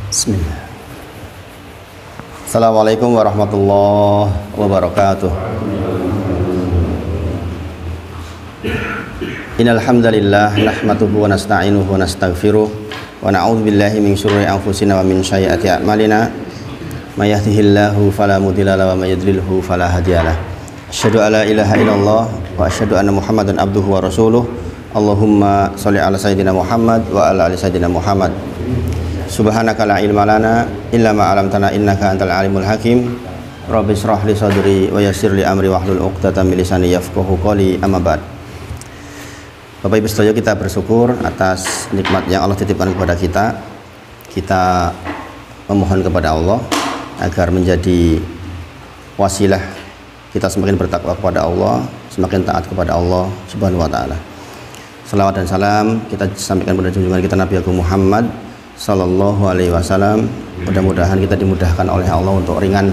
Bismillah. Assalamualaikum warahmatullahi wabarakatuh. Innal hamdalillah nahmaduhu wa nasta'inuhu wa nastaghfiruh wa na'udzu billahi min syururi anfusina wa min sayyiati a'malina. May yahdihillahu fala mudilla lahu wa may yudlilhu fala hadiyalah. Asyhadu an la ilaha illallah wa asyhadu anna Muhammadan abduhu wa rasuluh. Allahumma shalli ala sayyidina Muhammad wa ala ali sayyidina Muhammad. Subhanaka la ilma lana illa ma 'allamtana innaka antal alimul hakim. Rabbi shrah li sadri wa yassir li amri wahlul 'uqdatam min lisani yafqahu qawli. Amma ba'd. Bapak Ibu sekalian, kita bersyukur atas nikmat yang Allah titipkan kepada kita. Kita memohon kepada Allah agar menjadi wasilah kita semakin bertakwa kepada Allah, semakin taat kepada Allah Subhanahu wa taala. Salawat dan salam kita sampaikan kepada junjungan kita Nabi Agung Muhammad Sallallahu alaihi wasallam. Mudah-mudahan kita dimudahkan oleh Allah untuk ringan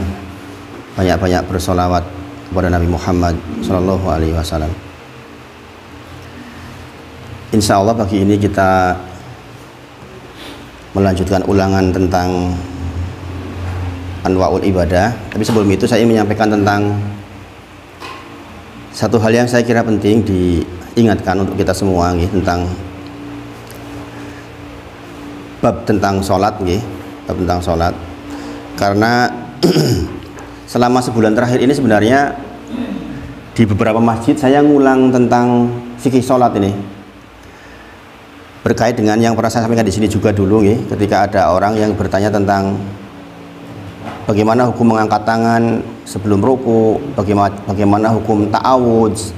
banyak-banyak bersolawat kepada Nabi Muhammad Sallallahu alaihi wasallam. Insya Allah pagi ini kita melanjutkan ulangan tentang Anwa'ul Ibadah. Tapi sebelum itu saya ingin menyampaikan tentang satu hal yang saya kira penting diingatkan untuk kita semua, tentang bab tentang sholat, bab tentang sholat. Karena selama sebulan terakhir ini sebenarnya di beberapa masjid saya ngulang tentang fikih sholat ini, berkait dengan yang pernah saya sampaikan di sini juga dulu, ketika ada orang yang bertanya tentang bagaimana hukum mengangkat tangan sebelum ruku, bagaimana hukum ta'awudz.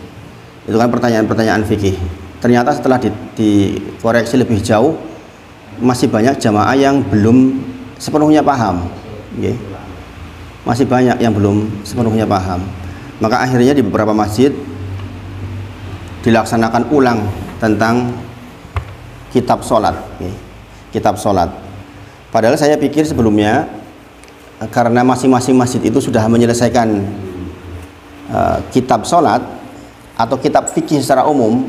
Itu kan pertanyaan-pertanyaan fikih. Ternyata setelah dikoreksi lebih jauh, masih banyak jamaah yang belum sepenuhnya paham, masih banyak yang belum sepenuhnya paham. Maka akhirnya di beberapa masjid dilaksanakan ulang tentang kitab sholat, kitab sholat. Padahal saya pikir sebelumnya, karena masing-masing masjid itu sudah menyelesaikan kitab sholat atau kitab fikih secara umum,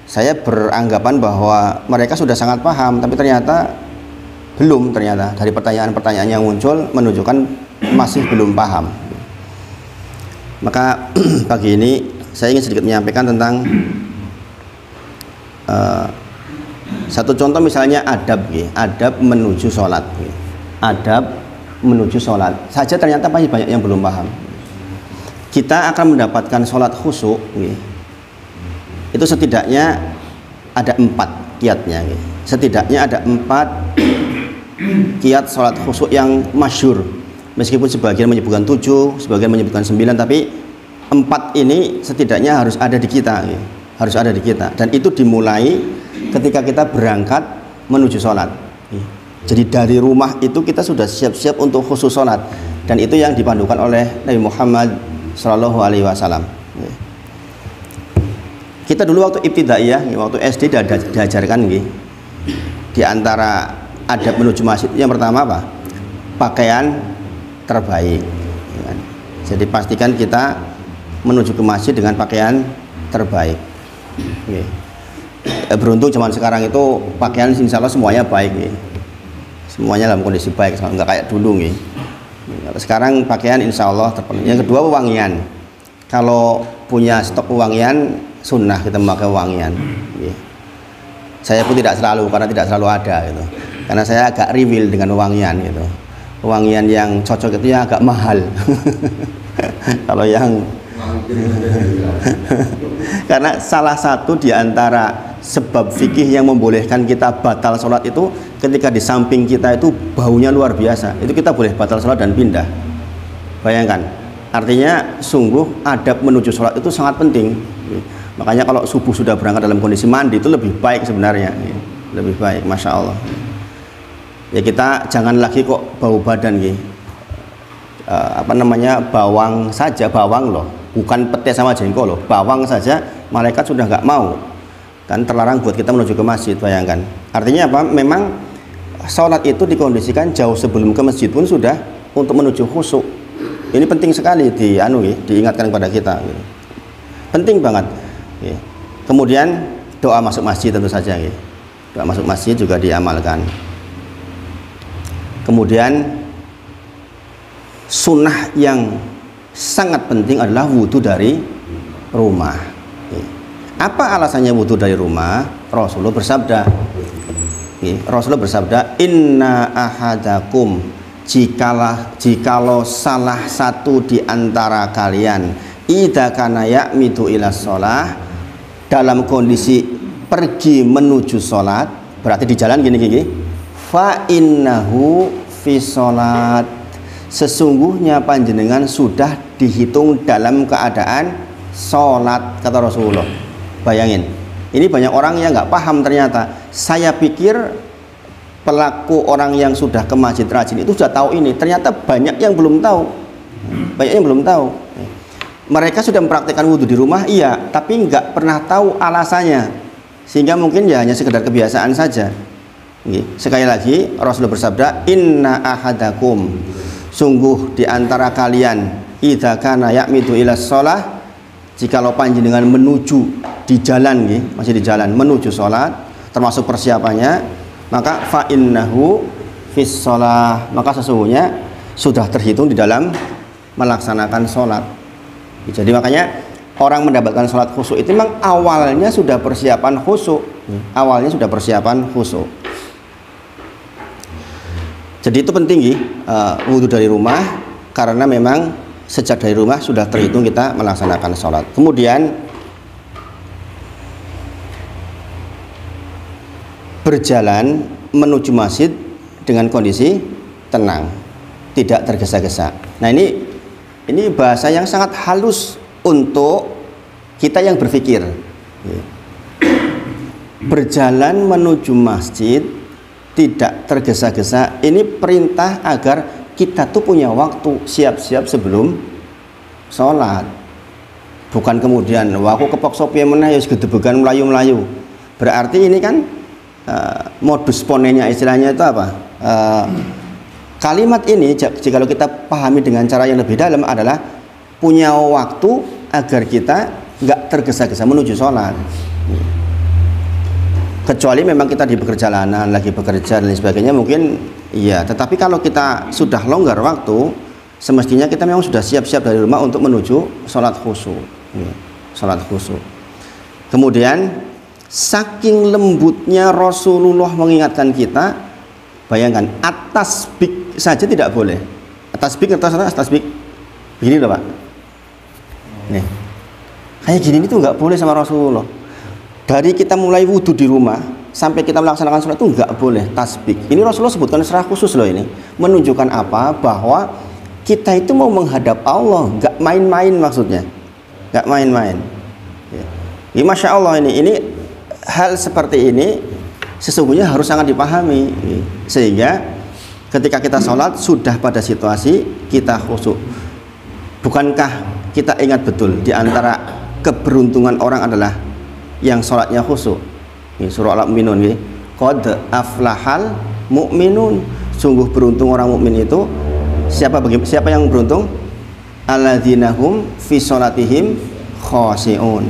saya beranggapan bahwa mereka sudah sangat paham, tapi ternyata belum. Ternyata dari pertanyaan-pertanyaan yang muncul menunjukkan masih belum paham. Maka pagi ini saya ingin sedikit menyampaikan tentang satu contoh, misalnya adab, adab menuju sholat, adab menuju sholat saja ternyata masih banyak yang belum paham. Kita akan mendapatkan sholat khusyuk, itu setidaknya ada 4 kiatnya, setidaknya ada 4 kiat sholat khusyuk yang masyhur. Meskipun sebagian menyebutkan 7, sebagian menyebutkan 9, tapi 4 ini setidaknya harus ada di kita, harus ada di kita. Dan itu dimulai ketika kita berangkat menuju sholat. Jadi dari rumah itu kita sudah siap-siap untuk khusyuk sholat, dan itu yang dipandukan oleh Nabi Muhammad Sallallahu alaihi wasallam. Kita dulu waktu ibtidaiyah, waktu SD diajarkan, di antara adab menuju masjid yang pertama apa? Pakaian terbaik. Jadi pastikan kita menuju ke masjid dengan pakaian terbaik. Beruntung zaman sekarang itu pakaian insya Allah semuanya baik, semuanya dalam kondisi baik, nggak kayak dulu. Sekarang pakaian insya Allah terpenuhi. Yang kedua, wewangian. Kalau punya stok wewangian, sunnah kita memakai wewangian. Saya pun tidak selalu, karena tidak selalu ada, karena saya agak reveal dengan wewangian, wewangian yang cocok itu ya agak mahal. Kalau yang karena salah satu di antara sebab fikih yang membolehkan kita batal sholat itu ketika di samping kita itu baunya luar biasa, itu kita boleh batal sholat dan pindah. Bayangkan, artinya sungguh adab menuju sholat itu sangat penting. Makanya kalau subuh sudah berangkat dalam kondisi mandi itu lebih baik sebenarnya, lebih baik, masya Allah. Ya kita jangan lagi kok bau badan, bawang saja, bawang loh, bukan pete sama jengkol loh, bawang saja malaikat sudah nggak mau, kan terlarang buat kita menuju ke masjid. Bayangkan, artinya apa? Memang sholat itu dikondisikan jauh sebelum ke masjid pun sudah untuk menuju khusyuk. Ini penting sekali diingatkan kepada kita, penting banget. Kemudian doa masuk masjid tentu saja, doa masuk masjid juga diamalkan. Kemudian sunnah yang sangat penting adalah wudhu dari rumah. Apa alasannya wudhu dari rumah? Rasulullah bersabda, inna ahadakum, jikalau salah satu di antara kalian idza kana ya'midu ila shalah, dalam kondisi pergi menuju sholat, berarti di jalan gini, fa innahu fi sholat, sesungguhnya panjenengan sudah dihitung dalam keadaan sholat, kata Rasulullah. Bayangin, ini banyak orang yang nggak paham ternyata. Saya pikir pelaku orang yang sudah ke masjid rajin itu sudah tahu ini, ternyata banyak yang belum tahu. Mereka sudah mempraktikkan wudhu di rumah, iya, tapi nggak pernah tahu alasannya, sehingga mungkin ya hanya sekedar kebiasaan saja. Sekali lagi Rasulullah bersabda, inna ahadakum, sungguh di antara kalian idza kana ya'midu ila shalah, jikalau panjenengan menuju di jalan, masih di jalan menuju sholat, termasuk persiapannya, maka fa innahu fis shalah, maka sesungguhnya sudah terhitung di dalam melaksanakan sholat. Jadi makanya orang mendapatkan sholat khusyuk itu memang awalnya sudah persiapan khusyuk, Jadi itu penting wudhu dari rumah, karena memang sejak dari rumah sudah terhitung kita melaksanakan sholat. Kemudian berjalan menuju masjid dengan kondisi tenang, tidak tergesa-gesa. Nah ini bahasa yang sangat halus untuk kita yang berpikir. Berjalan menuju masjid tidak tergesa-gesa, ini perintah agar kita tuh punya waktu siap-siap sebelum sholat. Bukan kemudian aku kepok sopi meneh ya gedebegan melayu-melayu. Berarti ini kan modus ponenya, istilahnya itu apa? Kalimat ini jika kita pahami dengan cara yang lebih dalam adalah punya waktu agar kita nggak tergesa-gesa menuju sholat. Kecuali memang kita di perjalanan, lagi bekerja dan lain sebagainya, mungkin iya. Tetapi kalau kita sudah longgar waktu, semestinya kita memang sudah siap-siap dari rumah untuk menuju sholat khusyuk. Kemudian saking lembutnya Rasulullah mengingatkan kita, bayangkan at-tasbih saja tidak boleh. At-tasbih begini loh Pak. Nih, kayak gini itu nggak boleh sama Rasulullah. Dari kita mulai wudhu di rumah sampai kita melaksanakan sholat itu nggak boleh tasbih. Ini Rasulullah sebutkan secara khusus loh, ini menunjukkan apa? Bahwa kita itu mau menghadap Allah, nggak main-main, maksudnya nggak main-main. Ya, Masya Allah, ini hal seperti ini sesungguhnya harus sangat dipahami, sehingga ketika kita sholat sudah pada situasi kita khusyuk. Bukankah kita ingat betul di antara keberuntungan orang adalah yang sholatnya khusyuk? Surah Al-Mu'minun, qad aflahal mu'minun, sungguh beruntung orang mukmin itu. Siapa yang beruntung? Alladzina hum fi sholatihim khashi'un,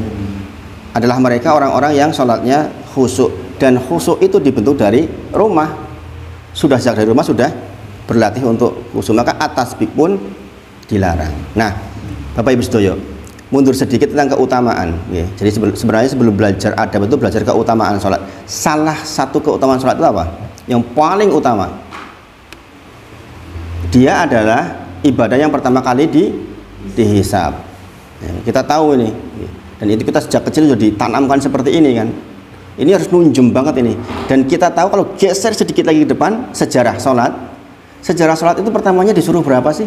adalah mereka orang-orang yang sholatnya khusyuk. Dan khusyuk itu dibentuk dari rumah. Sudah sejak dari rumah sudah berlatih untuk khusyuk, maka at-tasbih pun dilarang. Nah Bapak Ibu Sedoyo, mundur sedikit tentang keutamaan. Jadi sebenarnya sebelum belajar adab itu belajar keutamaan sholat. Salah satu keutamaan sholat itu apa? Yang paling utama, dia adalah ibadah yang pertama kali dihisab. Kita tahu ini, dan itu kita sejak kecil sudah ditanamkan seperti ini kan. Ini harus nunjem banget ini. Dan kita tahu kalau geser sedikit lagi ke depan, sejarah sholat itu pertamanya disuruh berapa sih?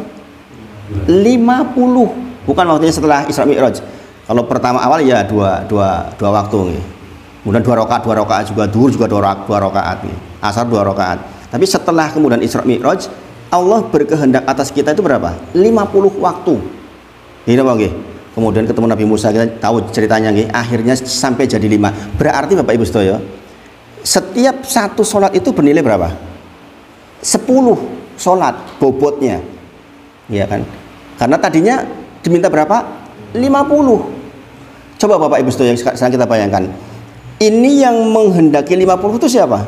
50. Bukan waktunya setelah Isra Mi'raj. Kalau pertama awal ya dua waktu. Kemudian 2 rakaat juga, duhur juga 2 rakaat, asar 2 rakaat. Tapi setelah kemudian Isra Mi'raj, Allah berkehendak atas kita itu berapa? 50 waktu. Ini apa nggih? Kemudian ketemu Nabi Musa, kita tahu ceritanya nggih, akhirnya sampai jadi 5. Berarti Bapak Ibu Sedoyo, setiap satu sholat itu bernilai berapa? 10 sholat bobotnya. Iya kan? Karena tadinya diminta berapa? 50. Coba Bapak Ibu Sedoyo, sekarang kita bayangkan, ini yang menghendaki 50 itu siapa?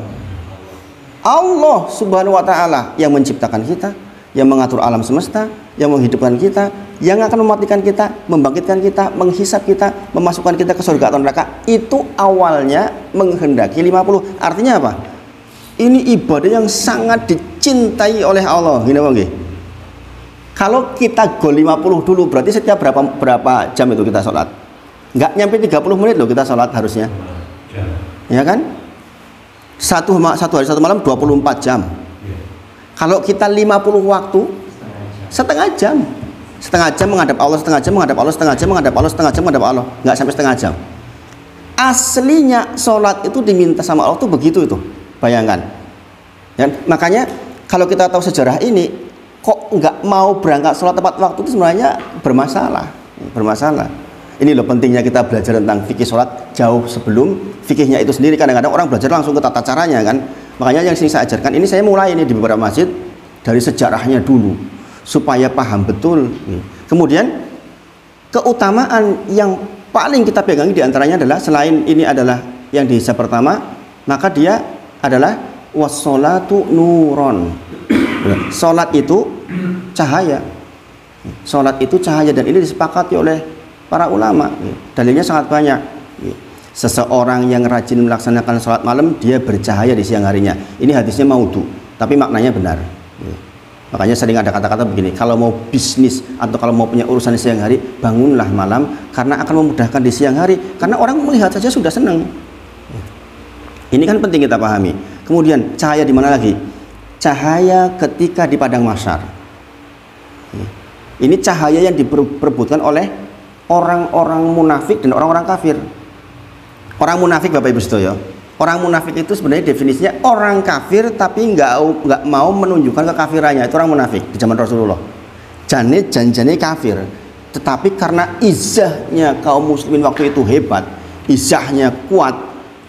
Allah Subhanahu wa taala yang menciptakan kita, yang mengatur alam semesta, yang menghidupkan kita, yang akan mematikan kita, membangkitkan kita, menghisap kita, memasukkan kita ke surga atau neraka. Itu awalnya menghendaki 50. Artinya apa? Ini ibadah yang sangat dicintai oleh Allah. Gini Bang. Kalau kita goal 50 dulu, berarti setiap berapa jam itu kita sholat? Nggak nyampe 30 menit loh kita sholat harusnya. Ya kan? Satu hari satu malam 24 jam. Kalau kita 50 waktu, setengah jam menghadap Allah, setengah jam menghadap Allah, setengah jam menghadap Allah, setengah jam menghadap Allah, nggak sampai setengah jam. Aslinya sholat itu diminta sama Allah tuh begitu itu, bayangkan. Dan makanya kalau kita tahu sejarah ini, kok nggak mau berangkat sholat tepat waktu itu sebenarnya bermasalah. Ini loh pentingnya kita belajar tentang fikih sholat jauh sebelum fikihnya itu sendiri. Kadang-kadang orang belajar langsung ke tata caranya kan. Makanya yang sini saya ajarkan, ini saya mulai ini di beberapa masjid dari sejarahnya dulu supaya paham betul. Kemudian keutamaan yang paling kita pegangi diantaranya adalah, selain ini adalah yang dihisab pertama, maka dia adalah wassolatu nuron. Sholat itu cahaya. Sholat itu cahaya, dan ini disepakati oleh para ulama. Dalilnya sangat banyak. Seseorang yang rajin melaksanakan sholat malam, dia bercahaya di siang harinya. Ini hadisnya maudhu, tapi maknanya benar. Makanya sering ada kata-kata begini, kalau mau bisnis atau kalau mau punya urusan di siang hari, bangunlah malam, karena akan memudahkan di siang hari. Karena orang melihat saja sudah senang. Ini kan penting kita pahami. Kemudian cahaya di mana lagi? Cahaya ketika di padang mahsyar. Ini cahaya yang diperebutkan oleh orang-orang munafik dan orang-orang kafir. Orang munafik, Bapak Ibu Sedoyo, orang munafik itu sebenarnya definisinya orang kafir tapi nggak mau menunjukkan kekafirannya. Itu orang munafik di zaman Rasulullah. Janjane kafir, tetapi karena izahnya kaum muslimin waktu itu hebat, izahnya kuat,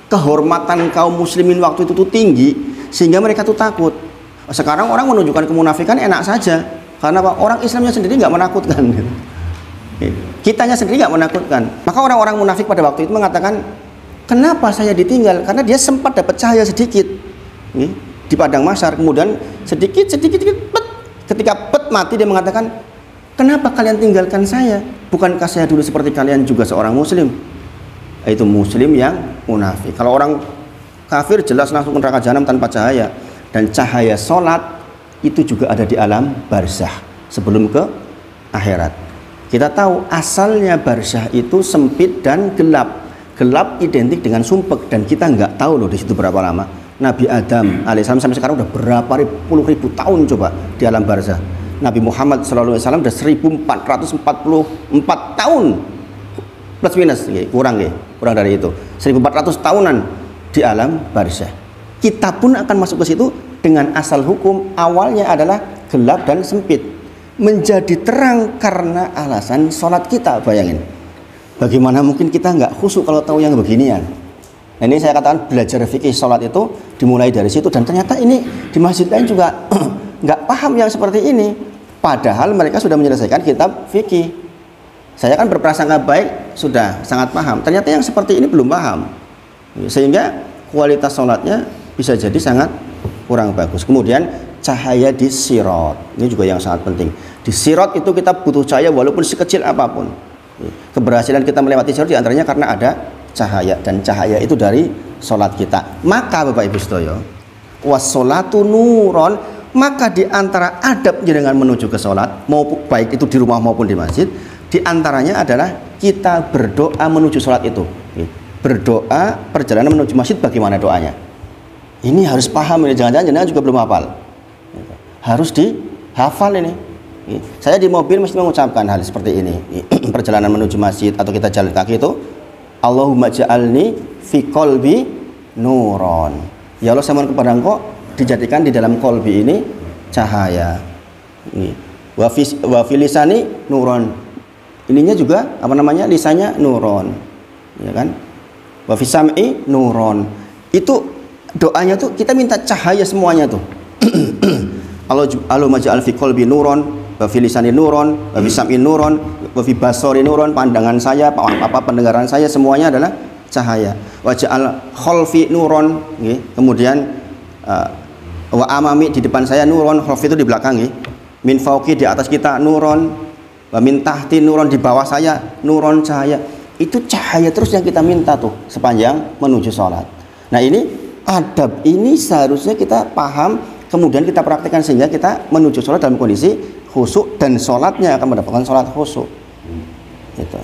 kehormatan kaum muslimin waktu itu tuh tinggi, sehingga mereka tuh takut. Sekarang orang menunjukkan kemunafikan enak saja, karena apa? Orang Islamnya sendiri nggak menakutkan. Kitanya sendiri nggak menakutkan. Maka orang-orang munafik pada waktu itu mengatakan, kenapa saya ditinggal? Karena dia sempat dapat cahaya sedikit di padang mahsyar, kemudian sedikit pet. Ketika pet mati, dia mengatakan, kenapa kalian tinggalkan saya? Bukankah saya dulu seperti kalian juga seorang muslim? Itu muslim yang munafik. Kalau orang kafir jelas langsung ke neraka jahanam tanpa cahaya. Dan cahaya sholat itu juga ada di alam barzah sebelum ke akhirat. Kita tahu asalnya barzah itu sempit dan gelap. Gelap identik dengan sumpek, dan kita nggak tahu loh di situ berapa lama. Nabi Adam alaihissalam sampai sekarang udah berapa puluh ribu tahun coba di alam barzah. Nabi Muhammad SAW udah 1444 tahun plus minus, kurang dari itu, 1400 tahunan di alam barzah. Kita pun akan masuk ke situ dengan asal hukum awalnya adalah gelap dan sempit, menjadi terang karena alasan sholat kita. Bayangin, bagaimana mungkin kita nggak khusyuk kalau tahu yang beginian. Nah, ini saya katakan belajar fikih sholat itu dimulai dari situ, dan ternyata ini di masjid lain juga nggak paham yang seperti ini, padahal mereka sudah menyelesaikan kitab fikih. Saya kan berprasangka baik sudah sangat paham, ternyata yang seperti ini belum paham, sehingga kualitas sholatnya bisa jadi sangat kurang bagus. Kemudian cahaya di sirat, ini juga yang sangat penting. Di sirat itu kita butuh cahaya walaupun sekecil apapun. Keberhasilan kita melewati sirat diantaranya karena ada cahaya, dan cahaya itu dari sholat kita. Maka Bapak Ibu Sedoyo, wassolatu nuron, maka diantara adab dengan menuju ke sholat, maupun baik itu di rumah maupun di masjid, diantaranya adalah kita berdoa menuju sholat itu. Berdoa perjalanan menuju masjid, bagaimana doanya? Ini harus paham ini, jangan-jangan juga belum hafal. Harus dihafal ini. Saya di mobil mesti mengucapkan hal seperti ini. Perjalanan menuju masjid atau kita jalan kaki itu, Allahumma ja'alni fi qalbi nuron. Ya Allah, saya mohon kepada Engkau dijadikan di dalam qalbi ini cahaya. Wa fi lisani nuron. Ininya juga apa namanya? Lisannya nuron. Ya kan? Wa fi sam'i nuron. Itu doanya tuh kita minta cahaya semuanya tuh. Allahumma ja'al fi qalbi nuron, wa fi lisani nuron, wa fi sam'i nuron, wa fi basari nuron, pandangan saya, pendengaran saya semuanya adalah cahaya. Wa ja'al khalfi nuron, kemudian Wa amami di depan saya nuron, khulf itu di belakang ya. Min fauqi di atas kita nuron, wa min tahti nuron di bawah saya nuron cahaya. Itu cahaya terus yang kita minta tuh sepanjang menuju sholat. Nah ini adab ini seharusnya kita paham, kemudian kita praktekkan sehingga kita menuju sholat dalam kondisi khusyuk dan sholatnya akan mendapatkan sholat khusyuk. Gitu.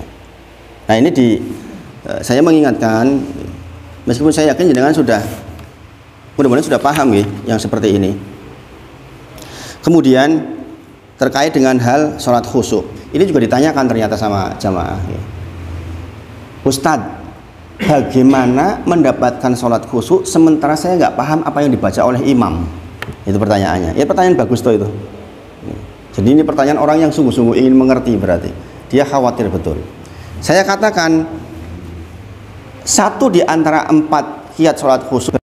Nah ini saya mengingatkan, meskipun saya yakin jenengan sudah mudah-mudahan sudah paham ya yang seperti ini. Kemudian terkait dengan hal sholat khusyuk, ini juga ditanyakan ternyata sama jamaah ya. Ustadz, bagaimana mendapatkan sholat khusyuk sementara saya nggak paham apa yang dibaca oleh imam? Itu pertanyaannya. Ya pertanyaan bagus tuh itu. Jadi ini pertanyaan orang yang sungguh-sungguh ingin mengerti, berarti dia khawatir betul. Saya katakan satu di antara 4 kiat sholat khusyuk.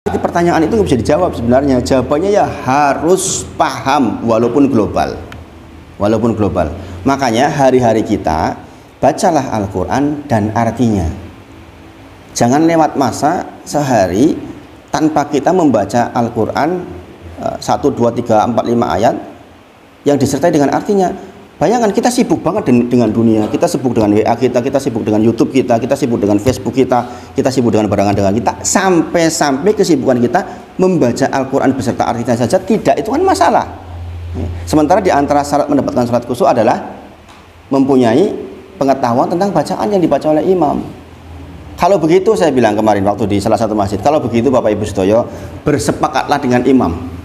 Pertanyaan itu nggak bisa dijawab sebenarnya. Jawabannya ya harus paham walaupun global. Makanya hari-hari kita bacalah Al-Quran dan artinya. Jangan lewat masa sehari tanpa kita membaca Al-Quran 1, 2, 3, 4, 5 ayat yang disertai dengan artinya. Bayangkan kita sibuk banget dengan dunia, kita sibuk dengan WA kita sibuk dengan YouTube kita sibuk dengan Facebook kita sibuk dengan barangan kita, sampai kesibukan kita membaca Al-Quran beserta artinya saja tidak, itu kan masalah. Sementara di antara syarat mendapatkan sholat khusyuk adalah mempunyai pengetahuan tentang bacaan yang dibaca oleh imam. Kalau begitu, saya bilang kemarin waktu di salah satu masjid, kalau begitu Bapak Ibu Sedoyo, bersepakatlah dengan imam.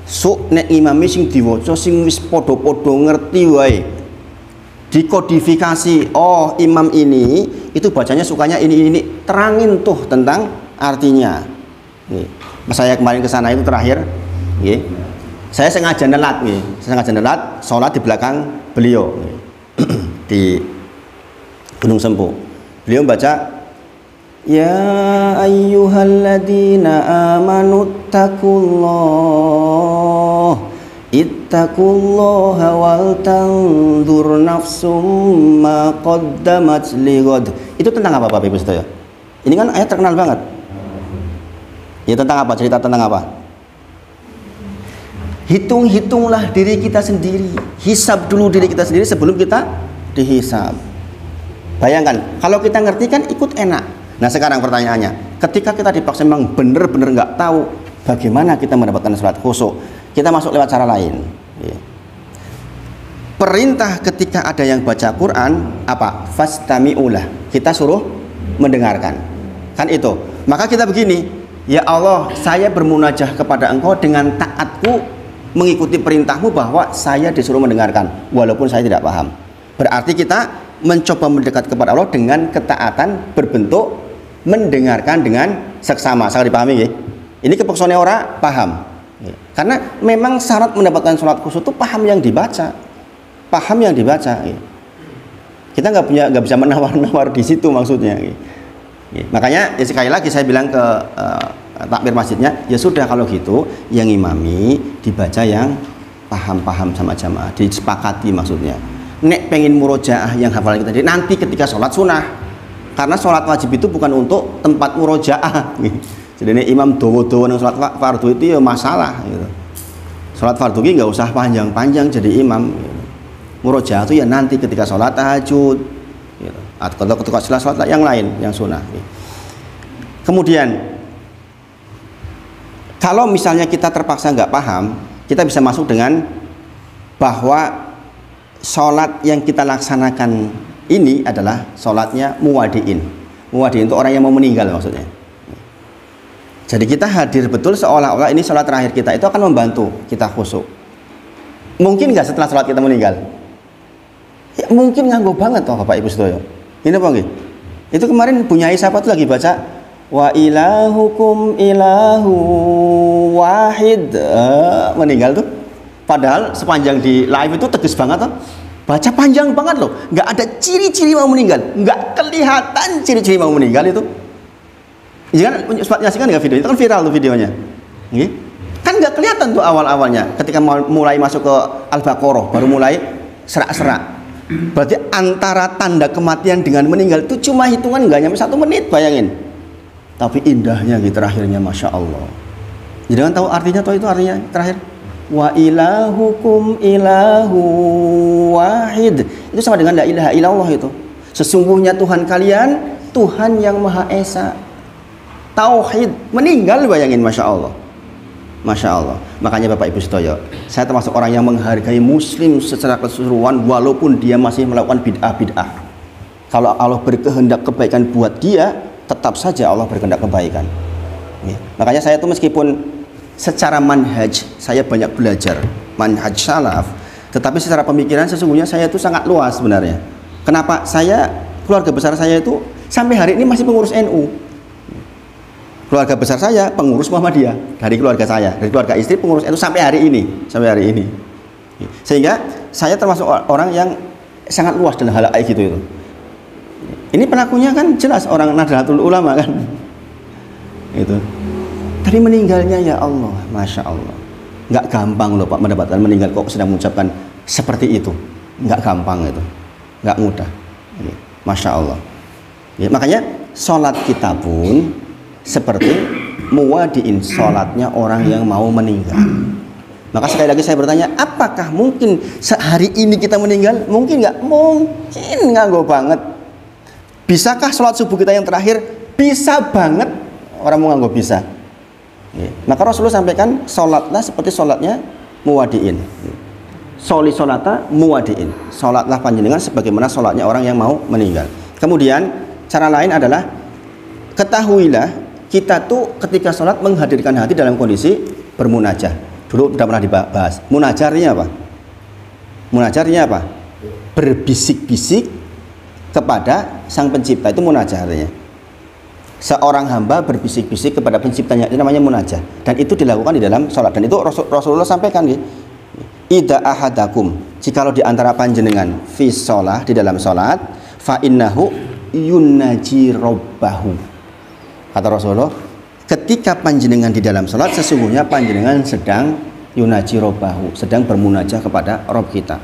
Sok nek imami sing diwaca sing wis podo-podo ngerti wae, dikodifikasi, oh imam ini itu bacanya sukanya ini, terangin tuh tentang artinya. Nih, saya kemarin ke sana itu terakhir, nih, saya sengaja nelat sholat di belakang beliau nih, di Gunung Sempu. Beliau baca, ya ayyuhalladzina amanu ittaqullaha wal tanzur nafsum ma qaddamat lighad. Itu tentang apa Bapak Ibu Sedoyo? Ini kan ayat terkenal banget. Ya tentang apa? Cerita tentang apa? Hitung-hitunglah diri kita sendiri, hisab dulu diri kita sendiri sebelum kita dihisab. Bayangkan, kalau kita ngerti kan ikut enak. Nah sekarang pertanyaannya, ketika kita dipaksa memang benar-benar nggak tahu bagaimana kita mendapatkan sholat khusyuk, kita masuk lewat cara lain. Perintah ketika ada yang baca Quran apa? Fastami'ulah, kita suruh mendengarkan, kan itu. Maka kita begini, ya Allah, saya bermunajah kepada Engkau dengan taatku mengikuti perintahmu bahwa saya disuruh mendengarkan walaupun saya tidak paham. Berarti kita mencoba mendekat kepada Allah dengan ketaatan berbentuk mendengarkan dengan seksama. Sangat dipahami ya? Ini kepeksone ora paham. Karena memang syarat mendapatkan sholat khusyuk itu paham yang dibaca. Kita nggak bisa menawar-nawar di situ maksudnya. Makanya ya sekali lagi saya bilang ke takmir masjidnya, ya sudah kalau gitu yang imami dibaca yang paham-paham sama jamaah, disepakati maksudnya. Nek pengen murojaah yang hafalan kita nanti ketika sholat sunnah, karena sholat wajib itu bukan untuk tempat murojaah. Jadi ini imam dowo-dowo yang sholat fardu itu ya masalah gitu. Sholat fardu ini nggak usah panjang-panjang jadi imam gitu. Murojaah itu ya nanti ketika sholat tahajud gitu. Atau ketika sholat yang lain yang sunnah gitu. Kemudian kalau misalnya kita terpaksa nggak paham, kita bisa masuk dengan bahwa sholat yang kita laksanakan ini adalah sholatnya muwadiin. Muwadiin itu orang yang mau meninggal maksudnya. Jadi kita hadir betul seolah-olah ini sholat terakhir kita, itu akan membantu kita khusyuk. Mungkin nggak setelah sholat kita meninggal? Ya, mungkin nganggo banget toh Bapak Ibu Sedoyo. Ini apa nggih? Itu kemarin Bunyai siapa tuh lagi baca wa ilahukum ilahu wahid, meninggal tuh. Padahal sepanjang di live itu tegas banget tuh. Baca panjang banget loh, nggak ada ciri-ciri mau meninggal, nggak kelihatan ciri-ciri mau meninggal itu. Jangan nyaksikan nggak video itu, kan viral tuh videonya. Kan nggak kelihatan tuh awal-awalnya, ketika mulai masuk ke Al-Baqarah baru mulai serak-serak. Berarti antara tanda kematian dengan meninggal itu cuma hitungan nggak nyampe 1 menit, bayangin. tapi indahnya gitu terakhirnya, masya Allah. Jangan tahu artinya, tahu itu artinya terakhir. Wa ilahukum ilahu wahid. Itu sama dengan la ilaha illallah itu. Sesungguhnya Tuhan kalian Tuhan yang Maha Esa. Tauhid, meninggal, bayangin, masya Allah. Masya Allah. Makanya Bapak Ibu Sedoyo, saya termasuk orang yang menghargai Muslim secara keseluruhan walaupun dia masih melakukan bid'ah-bid'ah. Kalau Allah berkehendak kebaikan buat dia, tetap saja Allah berkehendak kebaikan. Ya. Makanya saya tuh meskipun secara manhaj saya banyak belajar manhaj salaf, tetapi secara pemikiran sesungguhnya saya itu sangat luas sebenarnya. Kenapa? Keluarga besar saya itu sampai hari ini masih pengurus NU. Keluarga besar saya pengurus Muhammadiyah, dari keluarga saya, dari keluarga istri pengurus NU sampai hari ini, Sehingga saya termasuk orang yang sangat luas dalam hal kayak gitu itu. Ini pelakunya kan jelas orang Nahdlatul Ulama kan. Itu. Tapi meninggalnya ya Allah, masya Allah. Nggak gampang loh Pak mendapatkan meninggal kok sedang mengucapkan seperti itu. Nggak gampang itu, nggak mudah. Masya Allah. Ya, makanya sholat kita pun seperti muwadiin, sholatnya orang yang mau meninggal. Maka sekali lagi saya bertanya, apakah mungkin sehari ini kita meninggal? Mungkin nggak? Mungkin, nganggo banget. Bisakah sholat subuh kita yang terakhir? Bisa banget. Orang mau nganggo bisa. Maka Rasulullah sampaikan, sholatlah seperti sholatnya muwadiin. Sholi sholata muwadiin. Sholatlah panjenengan sebagaimana sholatnya orang yang mau meninggal. Kemudian cara lain adalah ketahuilah kita tuh ketika sholat menghadirkan hati dalam kondisi bermunajah. Dulu sudah pernah dibahas. Munajarnya apa? Munajarnya apa? Berbisik-bisik kepada Sang Pencipta, itu munajarnya. Seorang hamba berbisik-bisik kepada penciptanya, itu namanya munajah. Dan itu dilakukan di dalam sholat. Dan itu Rasulullah sampaikan, idza ahadakum, jikalau di antara panjenengan fi sholah, di dalam sholat, fa innahu yunaji robbahu. Kata Rasulullah, ketika panjenengan di dalam sholat, sesungguhnya panjenengan sedang yunaji robbahu, sedang bermunajah kepada Rob kita.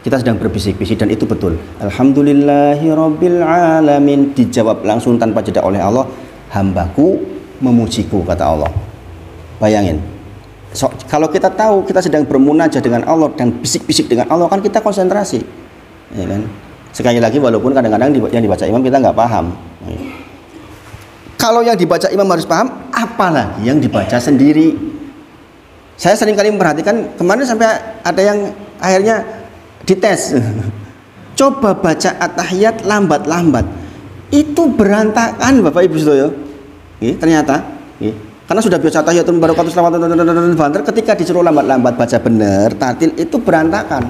Kita sedang berbisik-bisik, dan itu betul. Alhamdulillahi rabbil alamin, dijawab langsung tanpa jeda oleh Allah. Hambaku memujiku, kata Allah. Bayangin, kalau kita tahu kita sedang bermunajah dengan Allah dan bisik-bisik dengan Allah, kan kita konsentrasi, ya kan? Sekali lagi, walaupun kadang-kadang yang dibaca imam kita nggak paham. Kalau yang dibaca imam harus paham, apalagi yang dibaca sendiri. Saya sering kali memperhatikan, kemarin sampai ada yang akhirnya dites. Coba baca at-tahiyat lambat-lambat. Itu berantakan Bapak Ibu Sedoyo. Ternyata. Karena sudah biasa tahiyatul barakatuh selawat, ketika disuruh lambat-lambat baca benar, tartil, itu berantakan.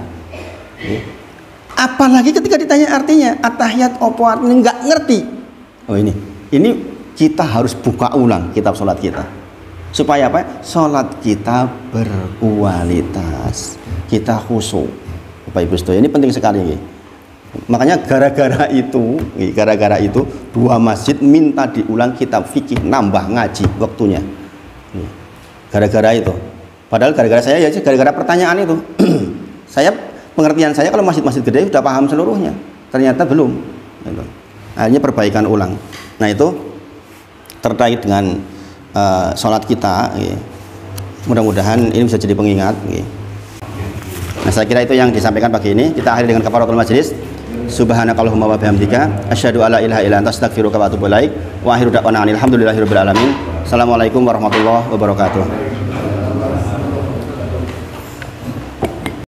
Apalagi ketika ditanya artinya, at-tahiyat opo artinya, nggak ngerti. Oh ini kita harus buka ulang kitab sholat kita supaya apa? Sholat kita berkualitas, kita khusyuk. Bapak Ibu Sedoyo, ini penting sekali. Makanya gara-gara itu dua masjid minta diulang kitab fikih, nambah ngaji waktunya. Gara-gara itu. Padahal gara-gara saya ya, gara-gara pertanyaan itu. Pengertian saya kalau masjid-masjid gede sudah paham seluruhnya, ternyata belum. Akhirnya perbaikan ulang. Nah itu terkait dengan sholat kita, mudah-mudahan ini bisa jadi pengingat. Nah saya kira itu yang disampaikan pagi ini. Kita akhiri dengan kafaratul majlis. Subhanakallahumma wa bihamdika asyhadu alla ilaha illa anta astaghfiruka wa atubu ilaik. Wa akhiru da'wana alhamdulillahirabbil alamin. Assalamualaikum warahmatullahi wabarakatuh.